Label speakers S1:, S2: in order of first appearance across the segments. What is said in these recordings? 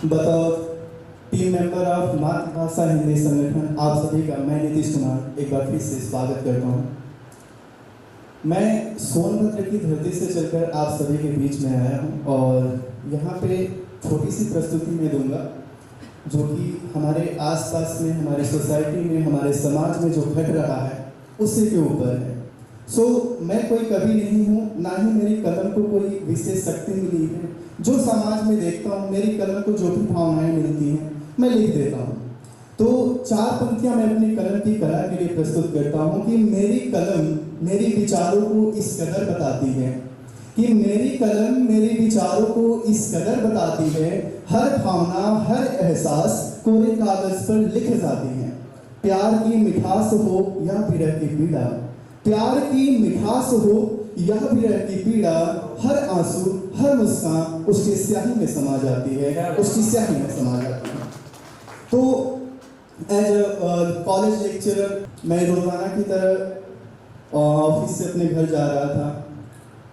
S1: बतौर team member of मातृभाषा हिंदी संगठन आप सभी का मैं नीतीश कुमार एक बार फिर से स्वागत करता हूँ। मैं सोनभद्र की धरती से चलकर आप सभी के बीच में आया हूँ और यहाँ पे छोटी सी प्रस्तुति मैं दूंगा जो कि हमारे आसपास में, हमारे सोसाइटी में, हमारे समाज में जो घट रहा है उसी के ऊपर है। मैं कोई कवि नहीं हूँ, ना ही मेरी कलम को कोई विशेष शक्ति मिली है। जो समाज में देखता हूँ, मेरी कलम को जो भी भावनाएं मिलती हैं मैं लिख देता हूँ। तो 4 पंक्तियां मैं अपनी कलम की कला के लिए प्रस्तुत करता हूँ कि मेरी कलम मेरी विचारों को इस कदर बताती है, कि मेरी कलम मेरे विचारों को इस कदर बताती है, हर भावना हर एहसास कोरे कागज पर लिख जाती है। प्यार की मिठास हो या विरह की पीड़ा, प्यार की मिठास हो या विरह की पीड़ा, हर आंसू हर मुस्कान उसकी स्याही में समा जाती है, उसकी स्याही में समा जाती है। तो एज कॉलेज लेक्चरर मैं रोजाना की तरह ऑफिस से अपने घर जा रहा था,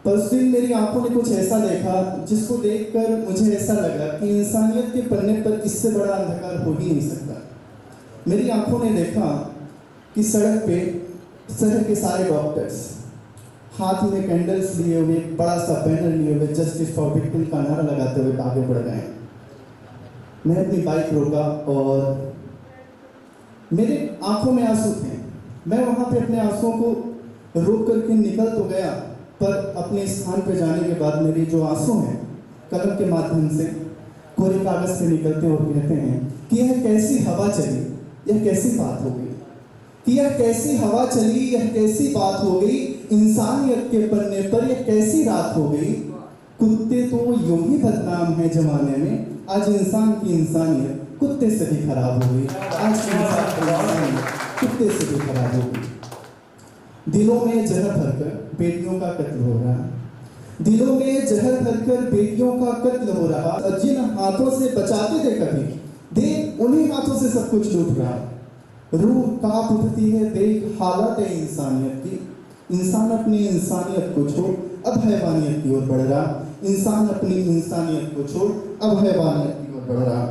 S1: पर उस दिन मेरी आंखों ने कुछ ऐसा देखा जिसको देखकर मुझे ऐसा लगा कि इंसानियत के पन्ने पर इससे बड़ा अंधकार हो ही नहीं सकता। मेरी आंखों ने देखा कि सड़क पे शहर के सारे डॉक्टर्स हाथ में कैंडल्स लिए हुए, एक बड़ा सा बैनर लिए हुए, जस्टिस फॉर विक्टिम का नारा लगाते हुए आगे बढ़ गए। मैं अपनी बाइक रोका और मेरे आंखों में आंसू थे। मैं वहां पे अपने आंसुओं को रोक करके निकल तो गया, पर अपने स्थान पर जाने के बाद मेरे जो आंसू हैं कलम के माध्यम से कोरे कागज से निकलते और कहते हैं कि यह कैसी हवा चली, यह कैसी बात हो गई, कि यह कैसी हवा चली, यह कैसी बात हो गई, इंसानियत के पन्ने पर यह कैसी रात हो गई। कुत्ते तो यूं ही बदनाम है जमाने में, आज इंसान की इंसानियत कुत्ते से भी खराब हो गई, आज इंसान की इंसानियत कुत्ते से भी खराब हो गई। दिलों में जहर भरकर बेटियों का कत्ल हो रहा है, दिलों में जहर भरकर बेटियों का कत्ल हो रहा, जिन हाथों से बचाते थे कभी, देख उन्हीं हाथों से सब कुछ लूट रहा। रूह कांप उठती है देख हालत इंसानियत की, इंसान अपनी इंसानियत को छोड़ अब हैवानियत की ओर बढ़ रहा, इंसान अपनी इंसानियत को छोड़ अब हैवानियत की ओर बढ़ रहा।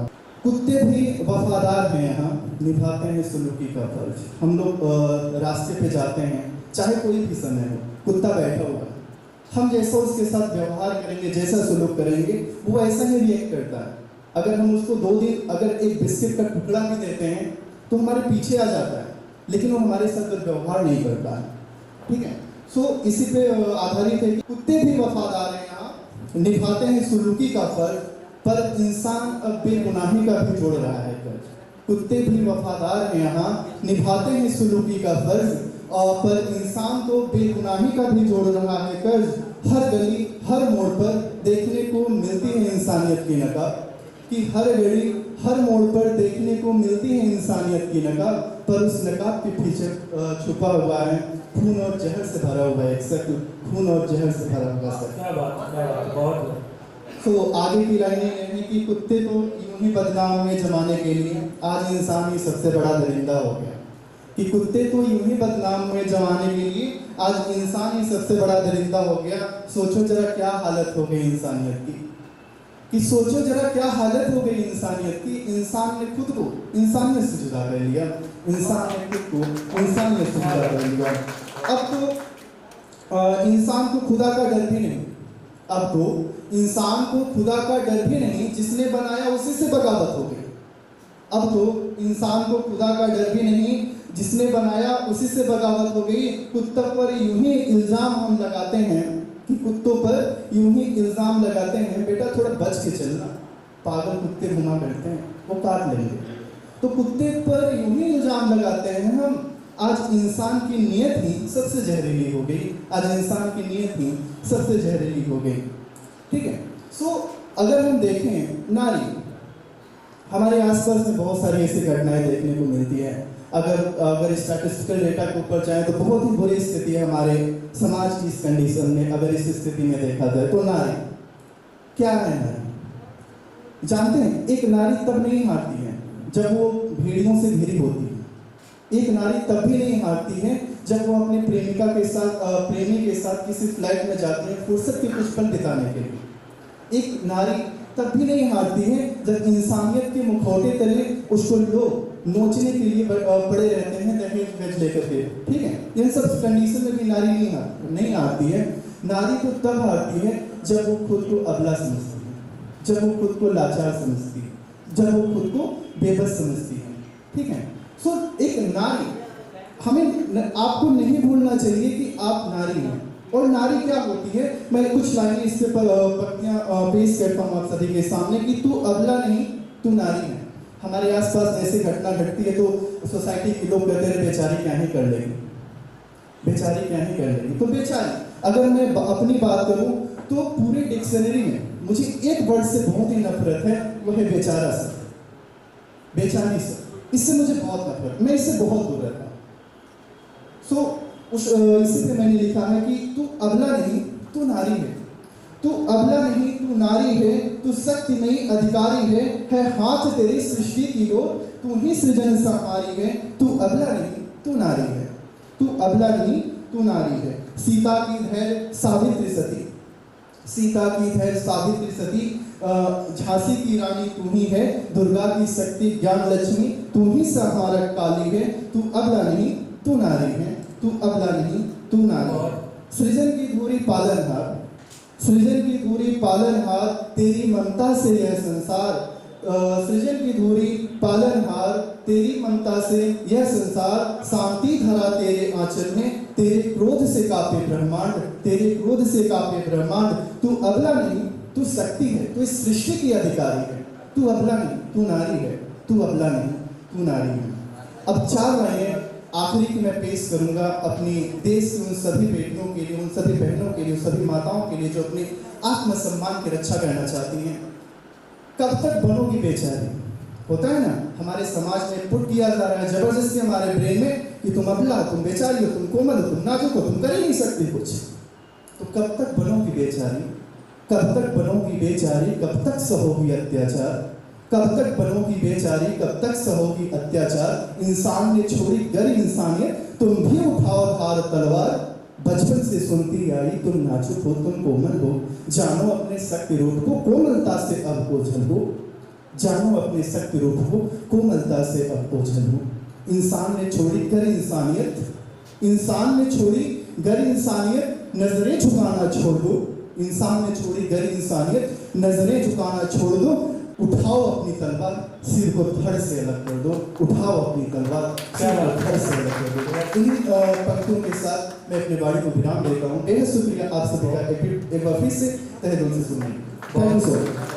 S1: कुत्ते भी वफादार हैं, यहाँ निभाते हैं सुलूकी का फर्ज। हम लोग रास्ते पे जाते हैं, चाहे कोई भी समय हो, कुत्ता बैठा हुआ है, हम जैसा उसके साथ व्यवहार करेंगे, जैसा सुलूक करेंगे, वो ऐसा ही रिएक्ट करता है। अगर हम उसको 2 दिन अगर एक बिस्किट का टुकड़ा भी देते हैं तो हमारे पीछे आ जाता है, लेकिन वो हमारे साथ व्यवहार नहीं करता है। ठीक है, इसी पे आधारित है कि कुत्ते भी वफादार हैं, यहाँ निभाते हैं सुलूकी का फर्ज, पर इंसान अब बेगुनाही का भी जोड़ रहा है कर्ज। कुत्ते भी वफादार हैं, यहाँ निभाते हैं सुलूकी का फर्ज, और पर इंसान तो बेगुनाही का भी जोड़ रहा है कर्ज। हर गली हर मोड़ पर देखने को मिलती है इंसानियत की नकाब, कि हर घड़ी हर मोड़ पर देखने को मिलती है इंसानियत की नकाब, पर उस नकाब के पीछे छुपा हुआ है खून और जहर से भरा हुआ एक शक्ल, खून और जहर से भरा हुआ शक्ल।
S2: क्या बात, बहुत।
S1: तो आगे की लाइनें ये हैं कि कुत्ते तो यूं ही बदनाम में जमाने के लिए, आज इंसान ही सबसे बड़ा दरिंदा हो गया। कि कुत्ते तो यूं ही बदनाम में जमाने के लिए, आज इंसान ही सबसे बड़ा दरिंदा हो गया। सोचो जरा क्या हालत हो गई इंसानियत की, कि सोचो जरा क्या हालत हो गई इंसानियत की। इंसान ने खुद को इंसानियत से जुदा कर लिया, इंसान ने खुद को इंसानियत से जुदा कर लिया। अब तो इंसान को खुदा का डर भी नहीं, अब तो इंसान को खुदा का डर भी नहीं, जिसने बनाया उसी से बगावत हो गई। अब तो इंसान को खुदा का डर भी नहीं, जिसने बनाया उसी से बगावत हो गई। कुत्तों पर यूं ही इल्जाम हम लगाते हैं, कि कुत्तों पर यूं ही इल्जाम लगाते हैं, बेटा थोड़ा बच के चलना, पागल कुत्ते घुमा करते हैं, वो काट लेंगे। तो कुत्ते पर यूं ही इल्जाम लगाते हैं हम। आज इंसान की नीयत ही सबसे जहरीली हो गई, आज इंसान की नीयत ही सबसे जहरीली हो गई। ठीक है, अगर हम देखें नारी, हमारे आसपास में बहुत सारी ऐसी घटनाएं देखने को मिलती है। अगर स्टैटिस्टिकल डेटा के ऊपर जाए तो बहुत ही बुरी स्थिति है हमारे समाज की इस कंडीशन में। अगर इस स्थिति में देखा जाए तो नारी क्या है? नारी जानते हैं, एक नारी तब नहीं हारती है जब वो भेड़ियों से घिरी होती है। एक नारी तब भी नहीं हारती है जब वो अपने प्रेमिका के साथ प्रेमी के साथ किसी फ्लैट में जाती है फुर्सत के कुछ पल बिताने के लिए। एक नारी तब भी नहीं हारती है जब इंसानियत के मुखौटे तले उसको लोग नोचने के लिए पड़े रहते हैं दहेज वेज लेकर के, ठीक है। इन सब कंडीशन में भी नारी नहीं हारती है। नारी तो तब हारती है जब वो खुद को अबला समझती है, जब वो खुद को लाचार समझती है, जब वो खुद को बेबस समझती है, ठीक है। सो एक नारी, हमें आपको नहीं भूलना चाहिए कि आप नारी हैं। और नारी क्या होती है, मैं कुछ लाइनें इससे पत्तियां पेश करता हूँ आप सभी के सामने कि तू अबला नहीं, तू नारी है। हमारे आसपास ऐसी घटना घटती है तो सोसाइटी के लोग कहते हैं बेचारी क्या ही कर लेगी, बेचारी क्या ही कर लेगी। तो बेचारी, अगर मैं अपनी बात करूं तो पूरे डिक्शनरी में मुझे एक वर्ड से बहुत ही नफरत है, वो है बेचारा सर, बेचारी सर। इससे मुझे बहुत नफरत, मैं इससे बहुत दूर रहता हूँ। इसी से मैंने लिखा है कि तू अबला नहीं, तू नारी है। तू अबला नहीं, तू नारी है। तू शक्ति नहीं, अधिकारी है हाथ तेरी सृष्टि की हो, तू ही सृजन संहारी है। तू अबला नहीं, तू नारी है। तू अबला नहीं, तू नारी है। सीता की धैर्य सावित्री सती, सीता की धैर्य सावित्री सती, झांसी की रानी तू ही है। दुर्गा की शक्ति ज्ञान लक्ष्मी, तू ही संहारक काली है। तू अबला नहीं, तू नारी है। तू अबला नहीं, तू नारी है। सृजन की धुरी पालनहार, सृजन की धुरी पालनहार, तेरी ममता से यह संसार। सृजन की धुरी पालनहार, तेरी ममता से यह संसार। शांति धरा तेरे आंचल में, तेरे क्रोध से कांपे ब्रह्मांड, तेरे क्रोध से कांपे ब्रह्मांड। तू अबला नहीं, तू शक्ति है, तू इस सृष्टि की अधिकारी है। तू अबला नहीं, तू नारी है। तू अबला नहीं, तू नारी है। अब 4 लाइनें आखिरी की मैं पेश करूंगा अपनी देश की उन सभी बेटियों के लिए, उन सभी बहनों के लिए, उन सभी माताओं के लिए जो अपने आत्मसम्मान की रक्षा करना चाहती हैं। कब तक बनोगी बेचारी? होता है ना, हमारे समाज में पुट किया जा रहा है जबरदस्ती हमारे ब्रेन में कि तुम अबला हो, तुम बेचारी हो, तुम कोमल हो, तुम नाजुक हो, तुम कर ही नहीं सकती कुछ। तो कब तक बनोगी बेचारी? कब तक बनोगी बेचारी? कब तक सहोगी अत्याचार? कब तक बनोगी बेचारी? कब तक सहोगी अत्याचार? इंसान ने छोड़ी गैर इंसानियत, तुम भी उठाओ धार तलवार। बचपन से सुनती आई तुम नाजुक हो, तुम कोमल हो, जानो अपने शक्ति रूप को, कोमलता से अब ओझल हो। जानो अपने शक्ति रूप को, कोमलता से अब ओझल हो। इंसान ने छोड़ी गैर इंसानियत, इंसान ने छोड़ी गैर इंसानियत, नजरें झुकाना छोड़ दो। इंसान ने छोड़ी गैर इंसानियत, नजरें झुकाना छोड़ दो। उठाओ अपनी तलवार, सिर को धड़ से अलग कर दो। उठाओ अपनी तलवार, सिर को धड़ से अलग कर दो। इन पंक्तियों के साथ मैं अपनी वाणी को विराम देता हूँ। बेहद शुक्रिया आप सभी का, एक बार फिर से तहे दिल से सुनिए। Thank you so much.